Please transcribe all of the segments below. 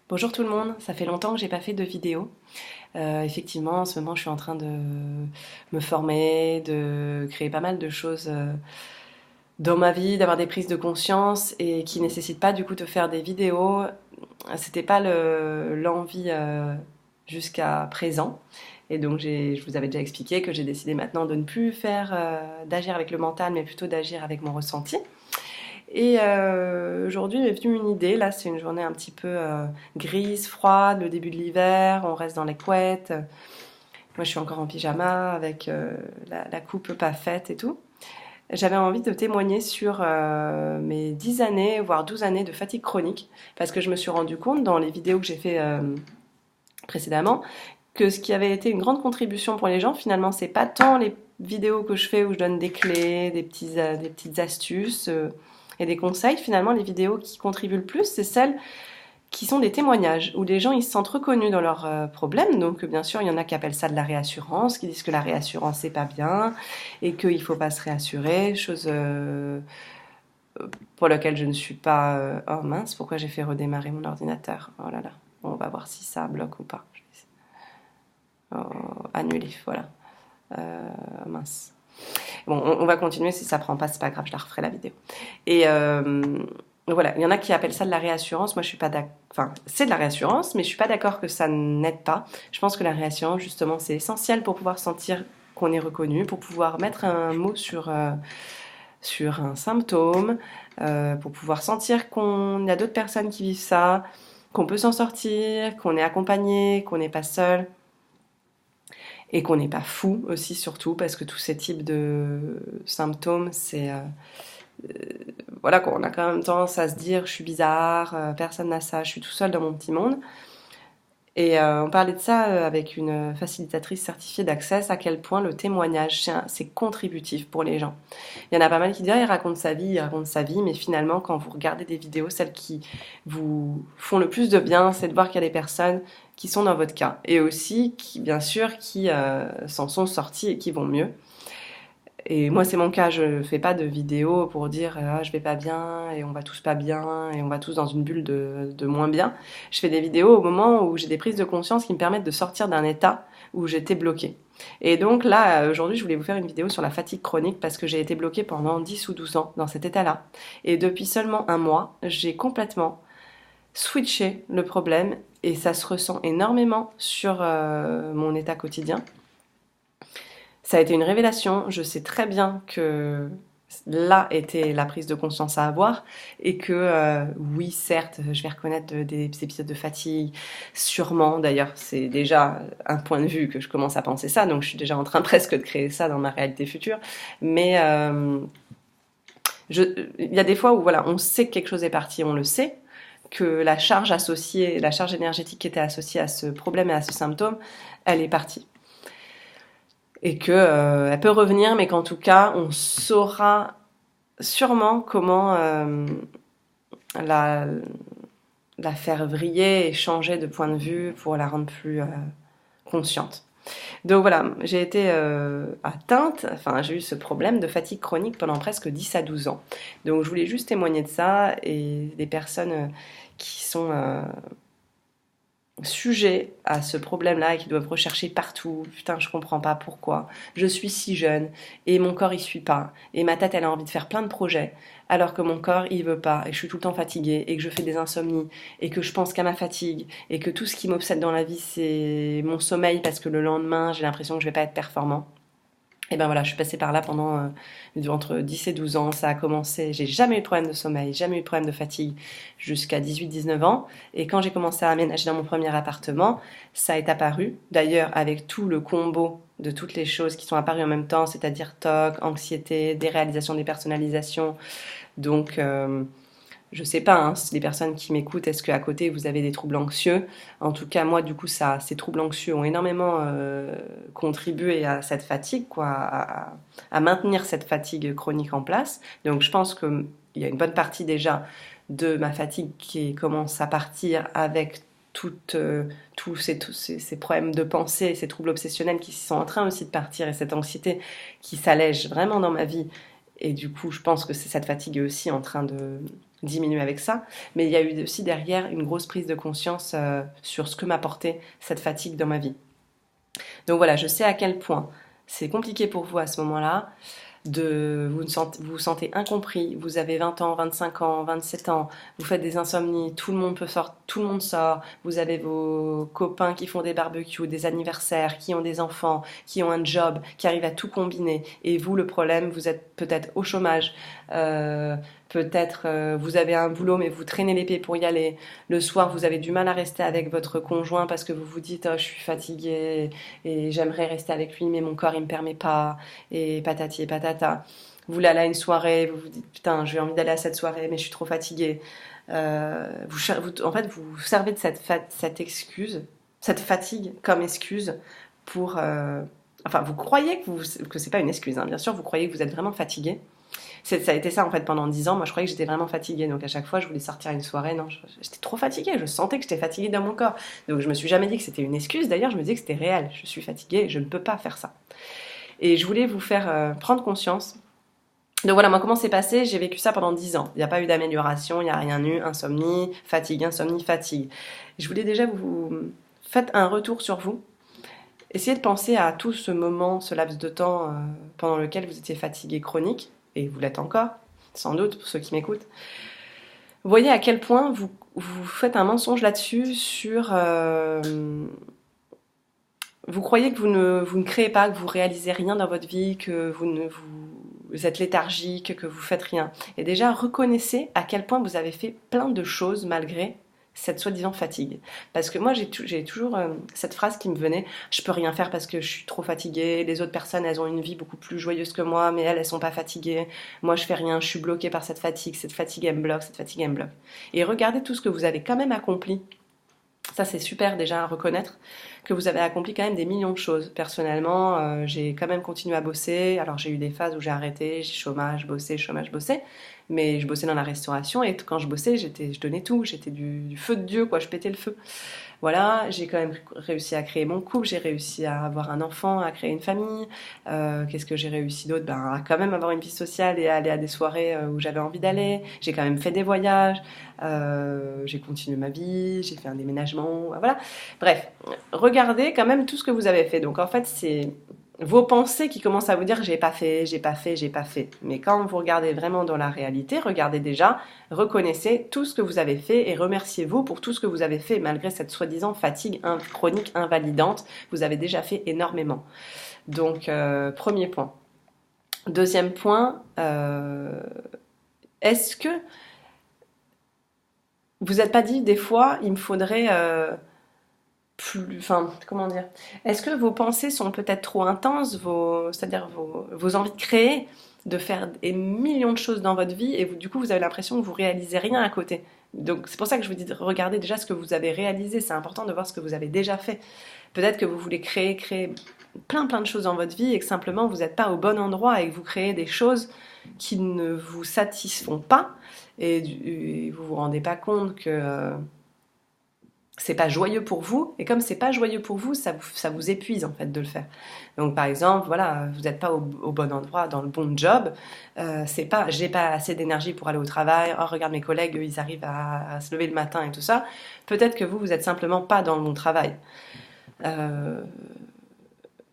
Bonjour tout le monde, ça fait longtemps que j'ai pas fait de vidéo. Effectivement, en ce moment, je suis en train de me former, de créer pas mal de choses dans ma vie, d'avoir des prises de conscience et qui nécessitent pas du coup de faire des vidéos. C'était pas l'envie jusqu'à présent. Et donc je vous avais déjà expliqué que j'ai décidé maintenant de ne plus faire d'agir avec le mental, mais plutôt d'agir avec mon ressenti. Et aujourd'hui, il m'est venu une idée. Là, c'est une journée un petit peu grise, froide, le début de l'hiver. On reste dans les couettes. Moi, je suis encore en pyjama avec la coupe pas faite et tout. J'avais envie de témoigner sur mes 10 années, voire 12 années de fatigue chronique. Parce que je me suis rendu compte dans les vidéos que j'ai fait précédemment que ce qui avait été une grande contribution pour les gens, finalement, c'est pas tant les vidéos que je fais où je donne des clés, des petites astuces et des conseils. Finalement, les vidéos qui contribuent le plus, c'est celles qui sont des témoignages, où les gens ils se sentent reconnus dans leurs problèmes. Donc bien sûr, il y en a qui appellent ça de la réassurance, qui disent que la réassurance c'est pas bien et qu'il faut pas se réassurer, chose pour laquelle je ne suis pas... Oh mince, pourquoi j'ai fait redémarrer mon ordinateur? Oh là là, on va voir si ça bloque ou pas. Oh, annuler, voilà. Mince. Bon, on va continuer, si ça prend pas, c'est pas grave, je la referai la vidéo. Et voilà, il y en a qui appellent ça de la réassurance. Moi, je suis pas d'accord. Enfin, c'est de la réassurance, mais je suis pas d'accord que ça n'aide pas. Je pense que la réassurance, justement, c'est essentiel pour pouvoir sentir qu'on est reconnu, pour pouvoir mettre un mot sur un symptôme, pour pouvoir sentir qu'on y a d'autres personnes qui vivent ça, qu'on peut s'en sortir, qu'on est accompagné, qu'on n'est pas seul. Et qu'on n'est pas fou aussi, surtout, parce que tous ces types de symptômes, c'est... voilà, qu'on a quand même tendance à se dire je suis bizarre, personne n'a ça, je suis tout seul dans mon petit monde. Et on parlait de ça avec une facilitatrice certifiée d'Access, à quel point le témoignage, c'est contributif pour les gens. Il y en a pas mal qui disent ah, il raconte sa vie, mais finalement, quand vous regardez des vidéos, celles qui vous font le plus de bien, c'est de voir qu'il y a des personnes qui sont dans votre cas. Et aussi, qui, bien sûr, qui s'en sont sorties et qui vont mieux. Et moi, c'est mon cas, je fais pas de vidéos pour dire ah, je vais pas bien et on va tous pas bien et on va tous dans une bulle de moins bien. Je fais des vidéos au moment où j'ai des prises de conscience qui me permettent de sortir d'un état où j'étais bloquée. Et donc là, aujourd'hui, je voulais vous faire une vidéo sur la fatigue chronique parce que j'ai été bloquée pendant 10 ou 12 ans dans cet état-là. Et depuis seulement un mois, j'ai complètement switché le problème et ça se ressent énormément sur mon état quotidien. Ça a été une révélation. Je sais très bien que là était la prise de conscience à avoir et que oui, certes, je vais reconnaître des épisodes de fatigue, sûrement. D'ailleurs, c'est déjà un point de vue que je commence à penser ça, donc je suis déjà en train presque de créer ça dans ma réalité future. Mais il y a des fois où voilà, on sait que quelque chose est parti, on le sait, que la charge associée, la charge énergétique qui était associée à ce problème et à ce symptôme, elle est partie. Et que elle peut revenir, mais qu'en tout cas, on saura sûrement comment la, la faire vriller et changer de point de vue pour la rendre plus consciente. Donc voilà, j'ai été atteinte, enfin j'ai eu ce problème de fatigue chronique pendant presque 10 à 12 ans. Donc je voulais juste témoigner de ça et des personnes qui sont sujets à ce problème-là et qui doivent rechercher partout. Putain, je comprends pas pourquoi. Je suis si jeune et mon corps il suit pas. Et ma tête elle a envie de faire plein de projets alors que mon corps il veut pas. Et je suis tout le temps fatiguée et que je fais des insomnies et que je pense qu'à ma fatigue et que tout ce qui m'obsède dans la vie c'est mon sommeil parce que le lendemain j'ai l'impression que je vais pas être performant. Et ben voilà, je suis passée par là pendant entre 10 et 12 ans. Ça a commencé, j'ai jamais eu de problème de sommeil, jamais eu de problème de fatigue jusqu'à 18-19 ans. Et quand j'ai commencé à aménager dans mon premier appartement, ça est apparu. D'ailleurs, avec tout le combo de toutes les choses qui sont apparues en même temps, c'est-à-dire TOC, anxiété, déréalisation, dépersonnalisation. Donc, je sais pas, hein, si les personnes qui m'écoutent, est-ce qu'à côté vous avez des troubles anxieux? En tout cas, moi, du coup, ces troubles anxieux ont énormément contribué à cette fatigue, quoi, à maintenir cette fatigue chronique en place. Donc, je pense qu'il y a une bonne partie déjà de ma fatigue qui commence à partir avec tous ces problèmes de pensée, ces troubles obsessionnels qui sont en train aussi de partir et cette anxiété qui s'allège vraiment dans ma vie. Et du coup, je pense que c'est cette fatigue aussi en train diminué avec ça, mais il y a eu aussi derrière une grosse prise de conscience sur ce que m'apportait cette fatigue dans ma vie. Donc voilà, je sais à quel point c'est compliqué pour vous à ce moment-là, vous vous sentez incompris, vous avez 20 ans, 25 ans, 27 ans, vous faites des insomnies, tout le monde peut sortir, tout le monde sort, vous avez vos copains qui font des barbecues, des anniversaires, qui ont des enfants, qui ont un job, qui arrivent à tout combiner, et vous, le problème, vous êtes peut-être au chômage, peut-être vous avez un boulot mais vous traînez l'épée pour y aller, le soir vous avez du mal à rester avec votre conjoint parce que vous vous dites oh, je suis fatiguée et j'aimerais rester avec lui mais mon corps il me permet pas, et patati et patata. Vous voulez aller à une soirée, vous vous dites putain j'ai envie d'aller à cette soirée mais je suis trop fatiguée. En fait vous vous servez de cette excuse, cette fatigue comme excuse pour enfin vous croyez que c'est pas une excuse hein, bien sûr vous croyez que vous êtes vraiment fatigué. Ça a été ça en fait pendant 10 ans. Moi je croyais que j'étais vraiment fatiguée. Donc à chaque fois je voulais sortir à une soirée. Non, j'étais trop fatiguée. Je sentais que j'étais fatiguée dans mon corps. Donc je me suis jamais dit que c'était une excuse. D'ailleurs je me disais que c'était réel. Je suis fatiguée et je ne peux pas faire ça. Et je voulais vous faire prendre conscience. Donc voilà, moi comment c'est passé? J'ai vécu ça pendant 10 ans. Il n'y a pas eu d'amélioration, il n'y a rien eu. Insomnie, fatigue, insomnie, fatigue. Je voulais déjà vous faites un retour sur vous. Essayez de penser à tout ce moment, ce laps de temps pendant lequel vous étiez fatigué chronique. Et vous l'êtes encore, sans doute, pour ceux qui m'écoutent. Vous voyez à quel point vous faites un mensonge là-dessus sur... vous croyez que vous ne créez pas, que vous réalisez rien dans votre vie, que vous êtes léthargique, que vous faites rien. Et déjà, reconnaissez à quel point vous avez fait plein de choses malgré cette soi-disant fatigue. Parce que moi, j'ai toujours cette phrase qui me venait, je peux rien faire parce que je suis trop fatiguée, les autres personnes, elles ont une vie beaucoup plus joyeuse que moi, mais elles sont pas fatiguées, moi je fais rien, je suis bloquée par cette fatigue elle me bloque, cette fatigue elle me bloque. Et regardez tout ce que vous avez quand même accompli. Ça c'est super déjà à reconnaître, que vous avez accompli quand même des millions de choses. Personnellement, j'ai quand même continué à bosser, alors j'ai eu des phases où j'ai arrêté, j'ai chômage, bossé, mais je bossais dans la restauration et quand je bossais, je donnais tout, j'étais du feu de Dieu, quoi, je pétais le feu. Voilà, j'ai quand même réussi à créer mon couple, j'ai réussi à avoir un enfant, à créer une famille. Qu'est-ce que j'ai réussi d'autre? Ben, à quand même avoir une vie sociale et à aller à des soirées où j'avais envie d'aller. J'ai quand même fait des voyages, j'ai continué ma vie, j'ai fait un déménagement, voilà. Bref, regardez quand même tout ce que vous avez fait. Donc en fait, c'est vos pensées qui commencent à vous dire j'ai pas fait, j'ai pas fait, j'ai pas fait. Mais quand vous regardez vraiment dans la réalité, regardez déjà, reconnaissez tout ce que vous avez fait et remerciez-vous pour tout ce que vous avez fait malgré cette soi-disant fatigue chronique invalidante. Vous avez déjà fait énormément. Donc premier point. Deuxième point, est-ce que vous n'êtes pas dit des fois il me faudrait enfin, comment dire? Est-ce que vos pensées sont peut-être trop intenses, c'est-à-dire vos envies de créer, de faire des millions de choses dans votre vie, et du coup, vous avez l'impression que vous réalisez rien à côté. Donc, c'est pour ça que je vous dis de regarder déjà ce que vous avez réalisé. C'est important de voir ce que vous avez déjà fait. Peut-être que vous voulez créer plein de choses dans votre vie et que simplement vous n'êtes pas au bon endroit et que vous créez des choses qui ne vous satisfont pas et vous vous rendez pas compte que c'est pas joyeux pour vous, et comme c'est pas joyeux pour vous, ça vous épuise en fait de le faire. Donc par exemple, voilà, vous n'êtes pas au bon endroit, dans le bon job, c'est pas, j'ai pas assez d'énergie pour aller au travail, oh regarde mes collègues, eux, ils arrivent à se lever le matin et tout ça, peut-être que vous êtes simplement pas dans le bon travail.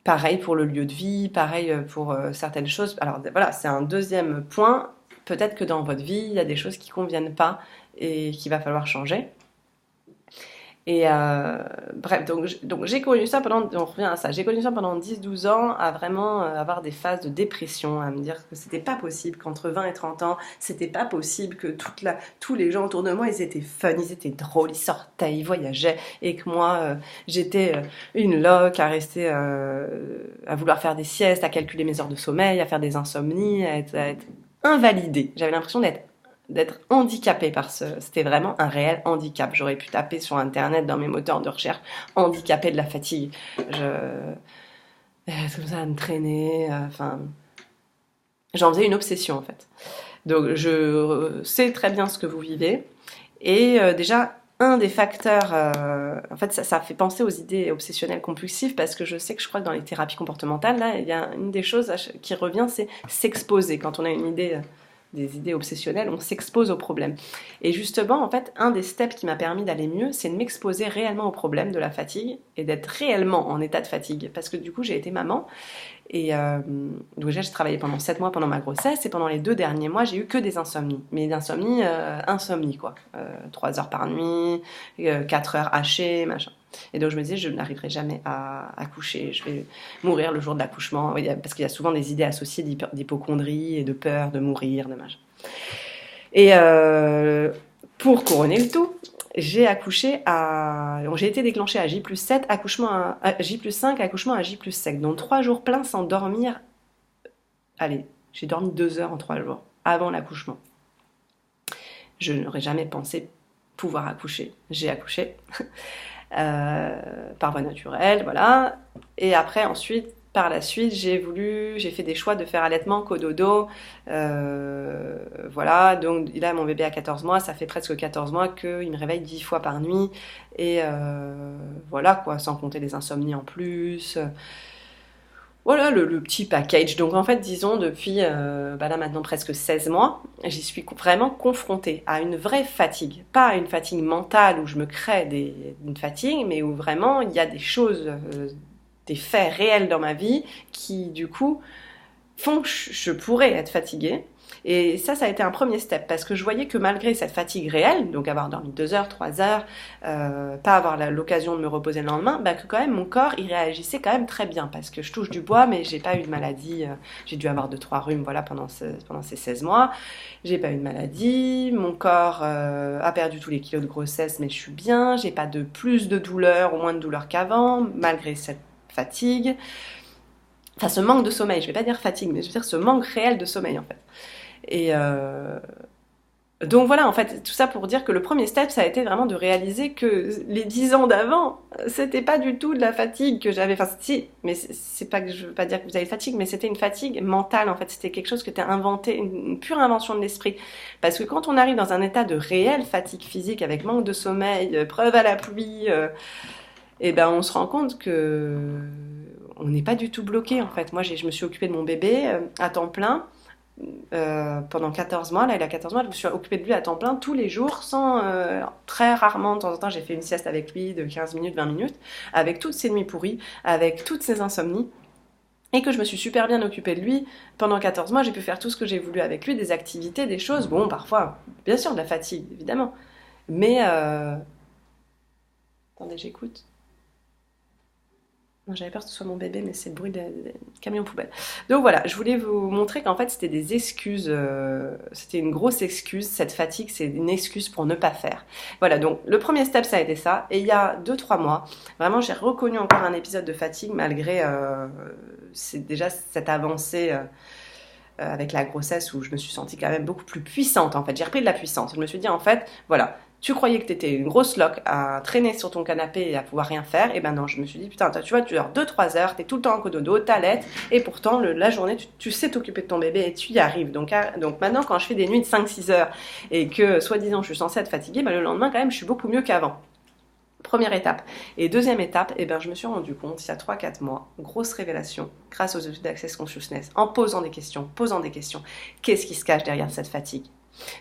Pareil pour le lieu de vie, pareil pour certaines choses. Alors voilà, c'est un deuxième point, peut-être que dans votre vie, il y a des choses qui conviennent pas et qu'il va falloir changer. Et bref, donc j'ai connu ça on revient à ça, j'ai connu ça pendant 10-12 ans, à vraiment avoir des phases de dépression, à me dire que c'était pas possible, qu'entre 20 et 30 ans, c'était pas possible, que tous les gens autour de moi, ils étaient fun, ils étaient drôles, ils sortaient, ils voyageaient, et que moi, j'étais une loque à rester, à vouloir faire des siestes, à calculer mes heures de sommeil, à faire des insomnies, à être invalidée. J'avais l'impression d'être handicapée par c'était vraiment un réel handicap. J'aurais pu taper sur internet dans mes moteurs de recherche handicapée de la fatigue. Comme ça à me traîner, enfin j'en faisais une obsession en fait. Donc je sais très bien ce que vous vivez et déjà un des facteurs, en fait ça fait penser aux idées obsessionnelles compulsives parce que je sais que je crois que dans les thérapies comportementales là il y a une des choses qui revient, c'est s'exposer quand on a une idée des idées obsessionnelles, on s'expose au problème. Et justement, en fait, un des steps qui m'a permis d'aller mieux, c'est de m'exposer réellement au problème de la fatigue et d'être réellement en état de fatigue. Parce que du coup, j'ai été maman et donc déjà, j'ai travaillé pendant 7 mois pendant ma grossesse et pendant les 2 derniers mois, j'ai eu que des insomnies. Mais des insomnies quoi. 3 heures par nuit, 4 heures hachées, machin. Et donc je me disais, je n'arriverai jamais à accoucher, je vais mourir le jour de l'accouchement, parce qu'il y a souvent des idées associées d'hypocondrie et de peur de mourir, de machin. Et pour couronner le tout, j'ai été déclenchée à J+7, accouchement à J+5, accouchement à J+7. Donc 3 jours pleins sans dormir. Allez, j'ai dormi 2 heures en 3 jours, avant l'accouchement. Je n'aurais jamais pensé pouvoir accoucher. J'ai accouché. Par voie naturelle, voilà. Et après, ensuite, par la suite, j'ai fait des choix de faire allaitement cododo. Voilà, donc là, mon bébé a 14 mois, ça fait presque 14 mois qu'il me réveille 10 fois par nuit. Et voilà, quoi, sans compter les insomnies en plus. Voilà le petit package. Donc en fait, disons, depuis là maintenant presque 16 mois, j'y suis vraiment confrontée à une vraie fatigue. Pas une fatigue mentale où je me crée une fatigue, mais où vraiment il y a des choses, des faits réels dans ma vie qui du coup font que je pourrais être fatiguée. Et ça a été un premier step, parce que je voyais que malgré cette fatigue réelle, donc avoir dormi 2 heures, 3 heures, pas avoir l'occasion de me reposer le lendemain, bah que quand même mon corps, il réagissait quand même très bien, parce que je touche du bois, mais j'ai pas eu de maladie, j'ai dû avoir 2-3 rhumes, voilà, pendant ces 16 mois, j'ai pas eu de maladie, mon corps a perdu tous les kilos de grossesse, mais je suis bien, j'ai pas de plus de douleur ou moins de douleur qu'avant, malgré cette fatigue, enfin ce manque de sommeil, je vais pas dire fatigue, mais je veux dire ce manque réel de sommeil en fait. Et donc voilà, en fait, tout ça pour dire que le premier step, ça a été vraiment de réaliser que les 10 ans d'avant, c'était pas du tout de la fatigue que j'avais. Enfin, si, mais c'est pas que je veux pas dire que vous avez fatigue, mais c'était une fatigue mentale, en fait. C'était quelque chose que tu as inventé, une pure invention de l'esprit. Parce que quand on arrive dans un état de réelle fatigue physique, avec manque de sommeil, preuve à la pluie, et ben on se rend compte que on n'est pas du tout bloqué, en fait. Moi, je me suis occupée de mon bébé à temps plein. Pendant 14 mois, là il a 14 mois, je me suis occupée de lui à temps plein tous les jours, sans très rarement, de temps en temps, j'ai fait une sieste avec lui de 15 minutes, 20 minutes, avec toutes ses nuits pourries, avec toutes ses insomnies, et que je me suis super bien occupée de lui pendant 14 mois, j'ai pu faire tout ce que j'ai voulu avec lui, des activités, des choses, bon, parfois, bien sûr, de la fatigue, évidemment, mais attendez, j'écoute. Non, j'avais peur que ce soit mon bébé, mais c'est le bruit des camions poubelles. Donc voilà, je voulais vous montrer qu'en fait c'était des excuses, c'était une grosse excuse, cette fatigue c'est une excuse pour ne pas faire. Voilà, donc le premier step ça a été ça, et il y a 2-3 mois, vraiment j'ai reconnu encore un épisode de fatigue malgré c'est déjà cette avancée avec la grossesse où je me suis sentie quand même beaucoup plus puissante en fait, j'ai repris de la puissance, je me suis dit en fait, voilà, tu croyais que t'étais une grosse loque à traîner sur ton canapé et à pouvoir rien faire, et ben non, je me suis dit, putain, tu vois, tu dors 2-3 heures, t'es tout le temps en cododo, t'allaites, et pourtant, la journée, tu sais t'occuper de ton bébé et tu y arrives. Donc maintenant, quand je fais des nuits de 5-6 heures et que, soi-disant, je suis censée être fatiguée, ben le lendemain, quand même, je suis beaucoup mieux qu'avant. Première étape. Et deuxième étape, eh ben, je me suis rendu compte, il y a 3-4 mois, grosse révélation, grâce aux études d'Access Consciousness, en posant des questions, qu'est-ce qui se cache derrière cette fatigue ?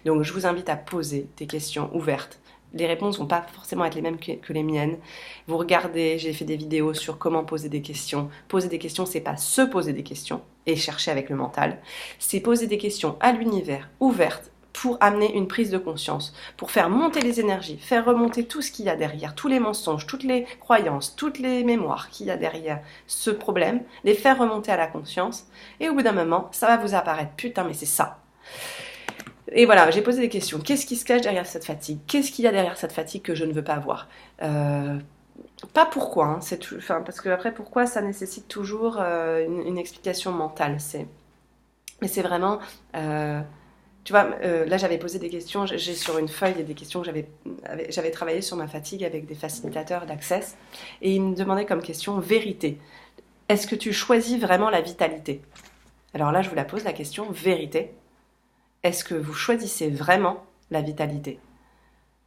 Donc je vous invite à poser des questions ouvertes. Les réponses vont pas forcément être les mêmes que les miennes. Vous regardez, j'ai fait des vidéos sur comment poser des questions. Poser des questions, c'est pas se poser des questions et chercher avec le mental. C'est poser des questions à l'univers, ouvertes, pour amener une prise de conscience, pour faire monter les énergies, faire remonter tout ce qu'il y a derrière, tous les mensonges, toutes les croyances, toutes les mémoires qu'il y a derrière ce problème, les faire remonter à la conscience. Et au bout d'un moment, ça va vous apparaître, putain, mais c'est ça. Et voilà, j'ai posé des questions. Qu'est-ce qui se cache derrière cette fatigue ? Qu'est-ce qu'il y a derrière cette fatigue que je ne veux pas avoir ? Pas pourquoi, hein, parce que après pourquoi ça nécessite toujours une explication mentale. Mais c'est vraiment, tu vois, là j'avais posé des questions. J'ai sur une feuille des questions que j'avais travaillé sur ma fatigue avec des facilitateurs d'Access, et ils me demandaient comme question vérité. Est-ce que tu choisis vraiment la vitalité ? Alors là, je vous la pose la question vérité. Est-ce que vous choisissez vraiment la vitalité ?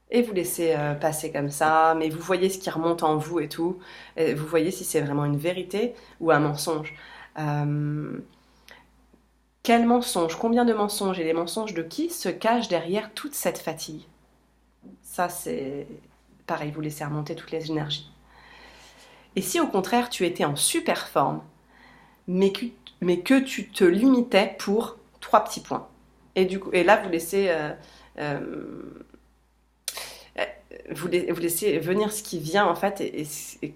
Et vous laissez passer comme ça, mais vous voyez ce qui remonte en vous et tout. Et vous voyez si c'est vraiment une vérité ou un mensonge. Quels mensonges, combien de mensonges et les mensonges de qui se cachent derrière toute cette fatigue? Ça, c'est pareil, vous laissez remonter toutes les énergies. Et si au contraire, tu étais en super forme, mais que tu te limitais pour 3 petits points. Et là, vous laissez, vous laissez venir ce qui vient en fait et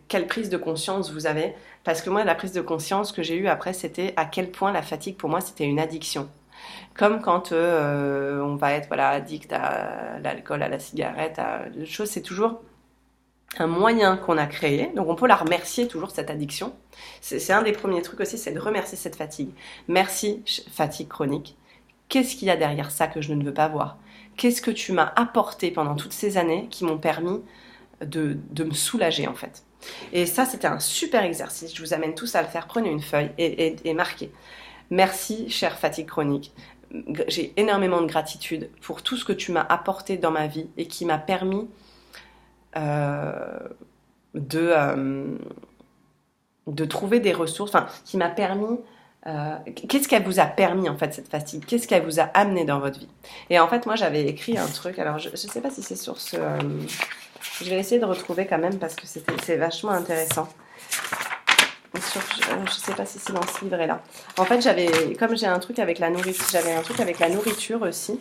quelle prise de conscience vous avez. Parce que moi, la prise de conscience que j'ai eue après, c'était à quel point la fatigue pour moi, c'était une addiction. Comme quand on va être addict à l'alcool, à la cigarette, à d'autres choses, c'est toujours un moyen qu'on a créé, donc on peut la remercier toujours cette addiction. C'est un des premiers trucs aussi, c'est de remercier cette fatigue. Merci fatigue chronique. Qu'est-ce qu'il y a derrière ça que je ne veux pas voir? Qu'est-ce que tu m'as apporté pendant toutes ces années qui m'ont permis de me soulager en fait? Et ça, c'était un super exercice. Je vous amène tous à le faire. Prenez une feuille et marquez. Merci, chère fatigue chronique. J'ai énormément de gratitude pour tout ce que tu m'as apporté dans ma vie et qui m'a permis de trouver des ressources, enfin, qui m'a permis. Qu'est-ce qu'elle vous a permis en fait cette fatigue? Qu'est-ce qu'elle vous a amené dans votre vie? Et en fait, moi, j'avais écrit un truc. Alors, je sais pas si c'est sur ce. Je vais essayer de retrouver quand même parce que c'est vachement intéressant. Je sais pas si c'est dans ce livre là. En fait, comme j'ai un truc avec la nourriture, j'avais un truc avec la nourriture aussi.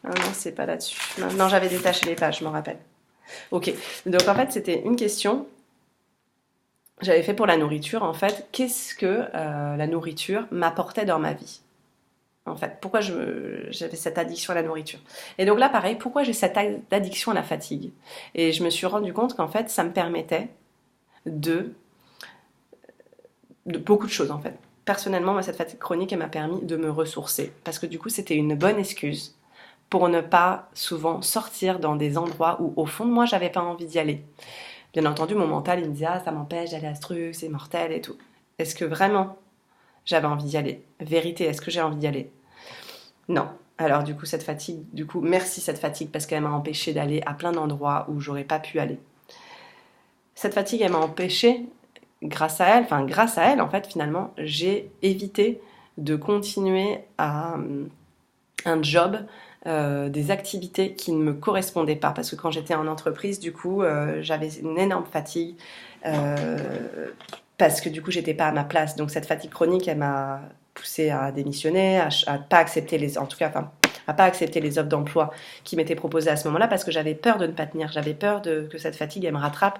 Ah non, c'est pas là-dessus. Non, j'avais détaché les pages, je m'en rappelle. Ok, donc en fait c'était une question j'avais fait pour la nourriture en fait, qu'est-ce que la nourriture m'apportait dans ma vie en fait, pourquoi j'avais cette addiction à la nourriture. Et donc là pareil, pourquoi j'ai cette addiction à la fatigue? Et je me suis rendu compte qu'en fait ça me permettait de beaucoup de choses en fait. Personnellement, moi, cette fatigue chronique elle m'a permis de me ressourcer parce que du coup c'était une bonne excuse pour ne pas souvent sortir dans des endroits où au fond de moi j'avais pas envie d'y aller. Bien entendu, mon mental, il me disait « Ah, ça m'empêche d'aller à ce truc, c'est mortel et tout. » Est-ce que vraiment j'avais envie d'y aller? Vérité, est-ce que j'ai envie d'y aller? Non. Alors du coup, cette fatigue, merci cette fatigue parce qu'elle m'a empêché d'aller à plein d'endroits où j'aurais pas pu aller. Cette fatigue, elle m'a empêché, grâce à elle, en fait, finalement, j'ai évité de continuer à un job, des activités qui ne me correspondaient pas parce que quand j'étais en entreprise du coup j'avais une énorme fatigue parce que du coup j'étais pas à ma place, donc cette fatigue chronique elle m'a poussée à démissionner, à pas accepter à pas accepter les offres d'emploi qui m'étaient proposées à ce moment-là parce que j'avais peur de ne pas tenir, j'avais peur que cette fatigue elle me rattrape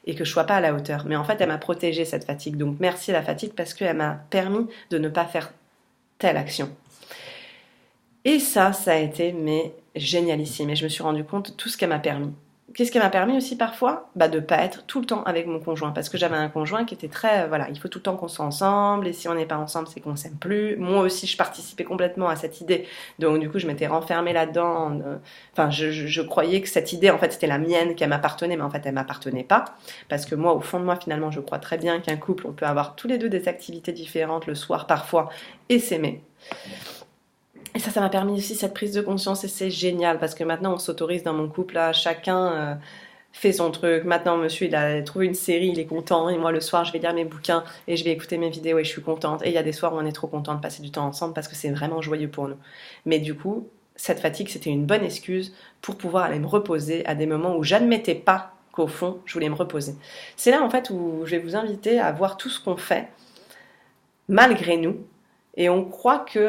et que je sois pas à la hauteur. Mais en fait elle m'a protégée cette fatigue, donc merci la fatigue parce qu'elle m'a permis de ne pas faire telle action. Et ça a été génialissime. Et je me suis rendu compte de tout ce qu'elle m'a permis. Qu'est-ce qu'elle m'a permis aussi parfois? De ne pas être tout le temps avec mon conjoint. Parce que j'avais un conjoint qui était très... il faut tout le temps qu'on soit ensemble. Et si on n'est pas ensemble, c'est qu'on s'aime plus. Moi aussi, je participais complètement à cette idée. Donc du coup, je m'étais renfermée là-dedans. Je croyais que cette idée, en fait, c'était la mienne, qu'elle m'appartenait. Mais en fait, elle m'appartenait pas. Parce que moi, au fond de moi, finalement, je crois très bien qu'un couple, on peut avoir tous les deux des activités différentes le soir parfois et s'aimer. Et ça m'a permis aussi cette prise de conscience et c'est génial parce que maintenant on s'autorise dans mon couple, là, chacun fait son truc. Maintenant monsieur il a trouvé une série, il est content et moi le soir je vais lire mes bouquins et je vais écouter mes vidéos et je suis contente. Et il y a des soirs où on est trop content de passer du temps ensemble parce que c'est vraiment joyeux pour nous. Mais du coup, cette fatigue c'était une bonne excuse pour pouvoir aller me reposer à des moments où j'admettais pas qu'au fond je voulais me reposer. C'est là en fait où je vais vous inviter à voir tout ce qu'on fait malgré nous et on croit que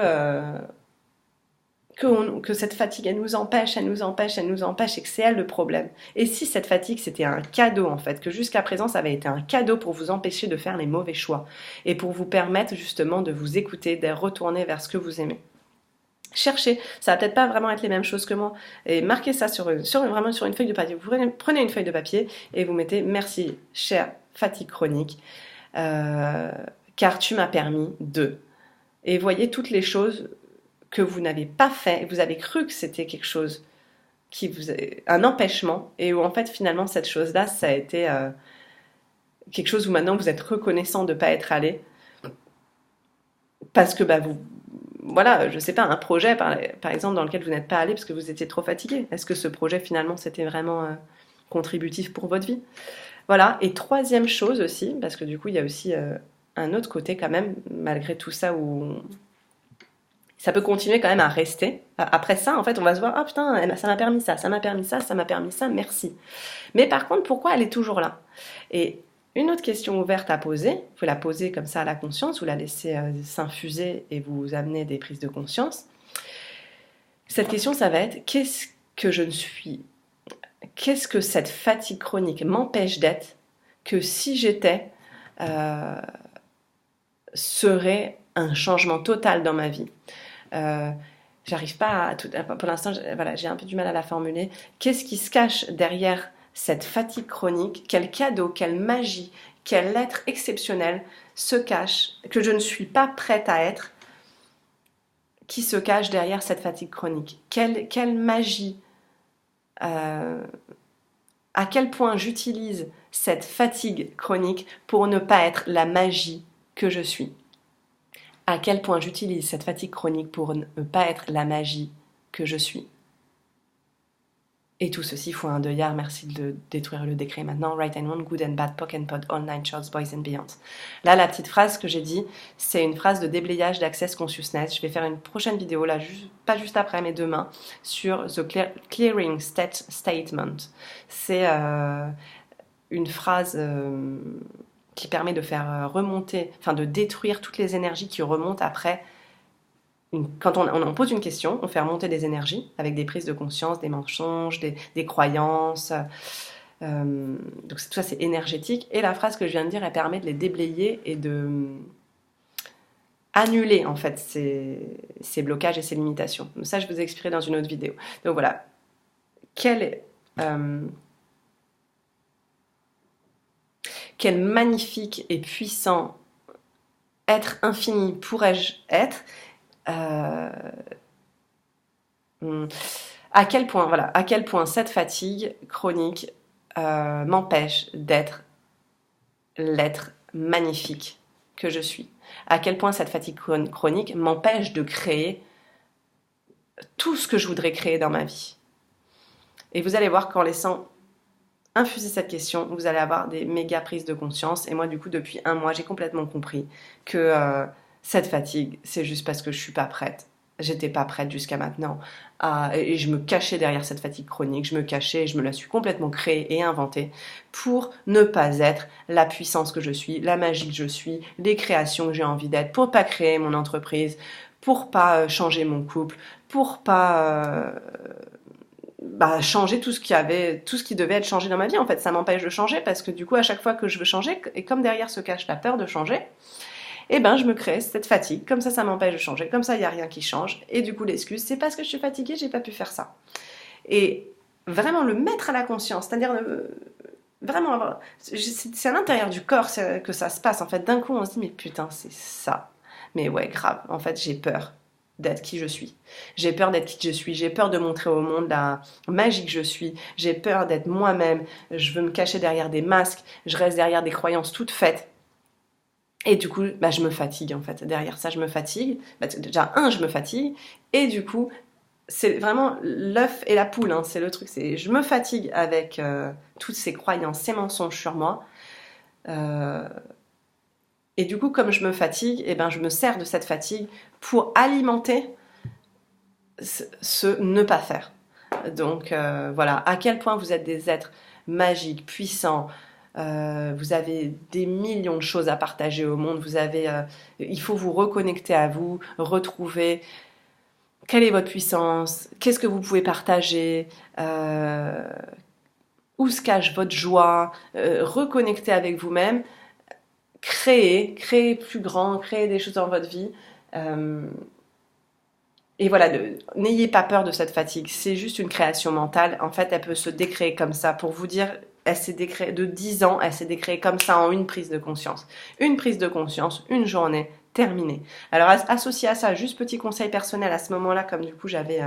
cette fatigue, elle nous empêche et que c'est elle le problème. Et si cette fatigue, c'était un cadeau en fait, que jusqu'à présent, ça avait été un cadeau pour vous empêcher de faire les mauvais choix et pour vous permettre justement de vous écouter, de retourner vers ce que vous aimez. Cherchez, ça va peut-être pas vraiment être les mêmes choses que moi, et marquez ça vraiment sur une feuille de papier. Vous prenez une feuille de papier et vous mettez « Merci, chère fatigue chronique, car tu m'as permis de... » Et voyez toutes les choses que vous n'avez pas fait, et vous avez cru que c'était quelque chose un empêchement, et où en fait finalement cette chose-là, ça a été quelque chose où maintenant vous êtes reconnaissant de ne pas être allé, parce que je sais pas, un projet par exemple dans lequel vous n'êtes pas allé parce que vous étiez trop fatigué. Est-ce que ce projet finalement c'était vraiment contributif pour votre vie? Voilà. Et troisième chose aussi, parce que du coup il y a aussi un autre côté quand même, malgré tout ça où Ça peut continuer quand même à rester. Après ça, en fait, on va se voir, ah putain, ça m'a permis ça, ça m'a permis ça, ça m'a permis ça, merci. Mais par contre, pourquoi elle est toujours là? Et une autre question ouverte à poser, vous pouvez la poser comme ça à la conscience, ou la laisser s'infuser et vous amener des prises de conscience. Cette question, ça va être, qu'est-ce que je ne suis? Qu'est-ce que cette fatigue chronique m'empêche d'être, que si j'étais, serait un changement total dans ma vie? J'arrive pas pour l'instant, voilà, j'ai un peu du mal à la formuler. Qu'est-ce qui se cache derrière cette fatigue chronique? Quel cadeau, quelle magie, quel être exceptionnel se cache, que je ne suis pas prête à être, qui se cache derrière cette fatigue chronique? Quelle magie, à quel point j'utilise cette fatigue chronique pour ne pas être la magie que je suis? À quel point j'utilise cette fatigue chronique pour ne pas être la magie que je suis? Et tout ceci, x1 merci de détruire le décret maintenant. Right and wrong, good and bad, pock and pod, all nine shorts, boys and beyond. Là, la petite phrase que j'ai dit, c'est une phrase de déblayage d'Access Consciousness. Je vais faire une prochaine vidéo, là, pas juste après, mais demain, sur The Clearing Statement. C'est une phrase qui permet de faire remonter, enfin de détruire toutes les énergies qui remontent après. Quand on pose une question, on fait remonter des énergies avec des prises de conscience, des mensonges, des croyances. Donc tout ça, c'est énergétique. Et la phrase que je viens de dire, elle permet de les déblayer et de annuler en fait ces blocages et ces limitations. Donc ça, je vous expliquerai dans une autre vidéo. Donc voilà. Quel magnifique et puissant être infini pourrais-je être? À quel point cette fatigue chronique m'empêche d'être l'être magnifique que je suis? À quel point cette fatigue chronique m'empêche de créer tout ce que je voudrais créer dans ma vie? Et vous allez voir qu'en laissant infuser cette question, vous allez avoir des méga prises de conscience. Et moi, du coup, depuis 1 mois, j'ai complètement compris que cette fatigue, c'est juste parce que je suis pas prête. J'étais pas prête jusqu'à maintenant. Et je me cachais derrière cette fatigue chronique. Je me cachais, je me la suis complètement créée et inventée pour ne pas être la puissance que je suis, la magie que je suis, les créations que j'ai envie d'être, pour pas créer mon entreprise, pour pas changer mon couple, pour pas changer tout ce qui devait être changé dans ma vie. En fait, ça m'empêche de changer parce que du coup, à chaque fois que je veux changer, et comme derrière se cache la peur de changer, eh ben, je me crée cette fatigue. Comme ça m'empêche de changer. Comme ça, il n'y a rien qui change. Et du coup, l'excuse, c'est parce que je suis fatiguée, j'ai pas pu faire ça. Et vraiment le mettre à la conscience, c'est-à-dire vraiment avoir... C'est à l'intérieur du corps que ça se passe. En fait, d'un coup, on se dit, mais putain, c'est ça. Mais ouais, grave. En fait, j'ai peur d'être qui je suis. J'ai peur d'être qui je suis. J'ai peur de montrer au monde la magie que je suis. J'ai peur d'être moi-même. Je veux me cacher derrière des masques. Je reste derrière des croyances toutes faites. Et du coup, je me fatigue en fait. Derrière ça, je me fatigue. Déjà, je me fatigue. Et du coup, c'est vraiment l'œuf et la poule. Hein, c'est le truc. Je me fatigue avec toutes ces croyances, ces mensonges sur moi. Et du coup, comme je me fatigue, je me sers de cette fatigue pour alimenter ce ne pas faire. Donc voilà, à quel point vous êtes des êtres magiques, puissants. Vous avez des millions de choses à partager au monde. Il faut vous reconnecter à vous, retrouver quelle est votre puissance, qu'est-ce que vous pouvez partager, où se cache votre joie, reconnecter avec vous-même, créer plus grand, créer des choses dans votre vie. Et voilà, n'ayez pas peur de cette fatigue. C'est juste une création mentale. En fait, elle peut se décréer comme ça. Pour vous dire, elle s'est décréée de 10 ans, elle s'est décréée comme ça en une prise de conscience. Une prise de conscience, une journée, terminée. Alors, associé à ça, juste petit conseil personnel à ce moment-là, comme du coup, j'avais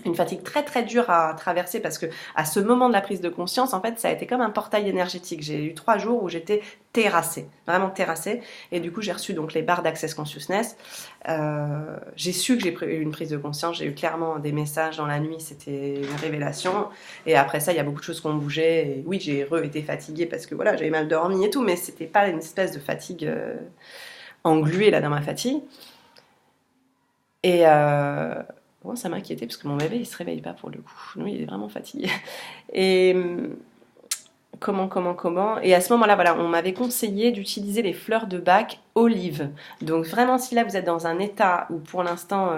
une fatigue très très dure à traverser parce que à ce moment de la prise de conscience, en fait, ça a été comme un portail énergétique. J'ai eu 3 jours où j'étais terrassée, vraiment terrassée. Et du coup, j'ai reçu donc les barres d'Access Consciousness. J'ai su que j'ai eu une prise de conscience. J'ai eu clairement des messages dans la nuit. C'était une révélation. Et après ça, il y a beaucoup de choses qui ont bougé. Et oui, j'ai été fatiguée parce que voilà, j'avais mal dormi et tout, mais c'était pas une espèce de fatigue engluée là dans ma fatigue. Et bon, ça m'inquiétait parce que mon bébé il se réveille pas pour le coup. Lui, il est vraiment fatigué. Et comment. Et à ce moment-là, voilà, on m'avait conseillé d'utiliser les fleurs de Bach olive. Donc vraiment, si là vous êtes dans un état où pour l'instant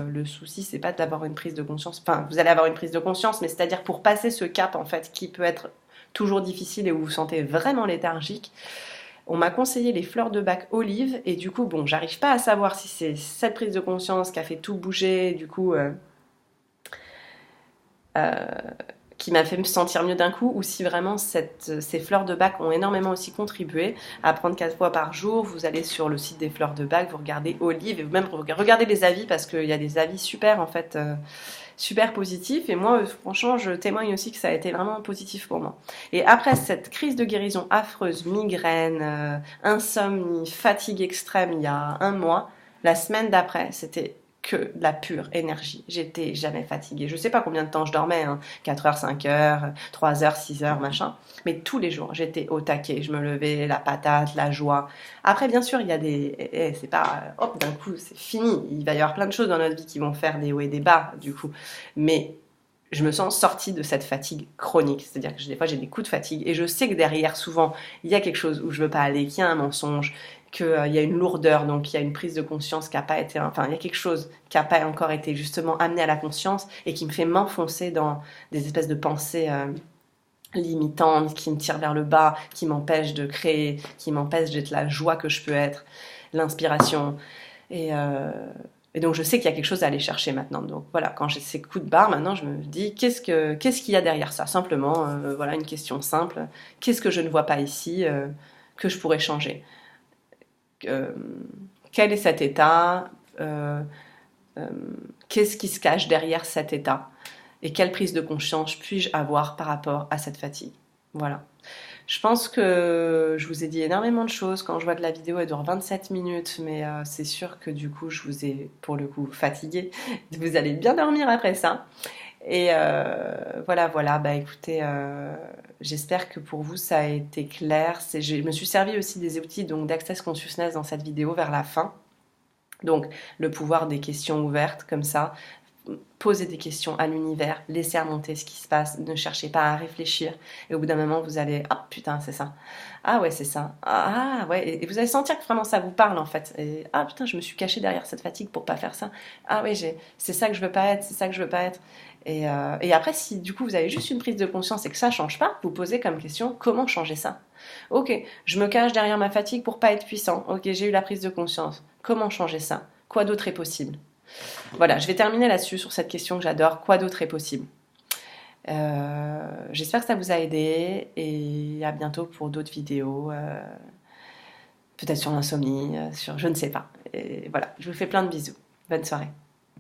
le souci c'est pas d'avoir une prise de conscience. Enfin, vous allez avoir une prise de conscience, mais c'est-à-dire pour passer ce cap en fait qui peut être toujours difficile et où vous vous sentez vraiment léthargique. On m'a conseillé les fleurs de Bach olive et du coup, bon, j'arrive pas à savoir si c'est cette prise de conscience qui a fait tout bouger, du coup, qui m'a fait me sentir mieux d'un coup, ou si vraiment ces fleurs de Bach ont énormément aussi contribué à prendre 4 fois par jour. Vous allez sur le site des fleurs de Bach, vous regardez olive et vous même regardez les avis parce qu'il y a des avis super en fait. Super positif et moi franchement je témoigne aussi que ça a été vraiment positif pour moi. Et après cette crise de guérison affreuse, migraine, insomnie, fatigue extrême il y a un mois, la semaine d'après c'était que de la pure énergie. J'étais jamais fatiguée. Je sais pas combien de temps je dormais, hein. 4 heures, 5 heures, 3 heures, 6 heures, machin. Mais tous les jours, j'étais au taquet. Je me levais, la patate, la joie. Après, bien sûr, il y a des... c'est pas... hop, d'un coup, c'est fini. Il va y avoir plein de choses dans notre vie qui vont faire des hauts et des bas, du coup. Mais je me sens sortie de cette fatigue chronique. C'est-à-dire que des fois, j'ai des coups de fatigue. Et je sais que derrière, souvent, il y a quelque chose où je veux pas aller, qu'il y a un mensonge, qu'il y a une lourdeur, donc il y a une prise de conscience qui n'a pas été... Enfin, il y a quelque chose qui n'a pas encore été justement amené à la conscience et qui me fait m'enfoncer dans des espèces de pensées... limitantes, qui me tirent vers le bas, qui m'empêchent de créer, qui m'empêchent d'être la joie que je peux être, l'inspiration. Et, euh, et donc je sais qu'il y a quelque chose à aller chercher maintenant. Donc voilà, quand j'ai ces coups de barre, maintenant je me dis qu'est-ce qu'il y a derrière ça. Simplement, voilà une question simple. Qu'est-ce que je ne vois pas ici que je pourrais changer? euh, Quel est cet état? euh, euh, Qu'est-ce qui se cache derrière cet état? Et quelle prise de conscience puis-je avoir par rapport à cette fatigue? Voilà. Je pense que je vous ai dit énormément de choses. Quand je vois que la vidéo elle dure 27 minutes, mais c'est sûr que du coup je vous ai pour le coup fatigué. Vous allez bien dormir après ça. Et voilà. Bah écoutez, j'espère que pour vous ça a été clair. Je me suis servi aussi des outils donc d'Access Consciousness dans cette vidéo vers la fin. Donc le pouvoir des questions ouvertes comme ça. Posez des questions à l'univers, laissez remonter ce qui se passe, ne cherchez pas à réfléchir. Et au bout d'un moment, vous allez, ah putain, c'est ça. Ah ouais, c'est ça. Ah ouais, et vous allez sentir que vraiment ça vous parle en fait. Et ah putain, je me suis cachée derrière cette fatigue pour pas faire ça. Ah ouais, c'est ça que je veux pas être, c'est ça que je veux pas être. Et après, si du coup vous avez juste une prise de conscience et que ça change pas, vous posez comme question comment changer ça. Ok, je me cache derrière ma fatigue pour pas être puissant. Ok, j'ai eu la prise de conscience. Comment changer ça? Quoi d'autre est possible? Voilà, je vais terminer là-dessus sur cette question que j'adore. Quoi d'autre est possible? J'espère que ça vous a aidé et à bientôt pour d'autres vidéos, peut-être sur l'insomnie, sur je ne sais pas. Et voilà, je vous fais plein de bisous. Bonne soirée.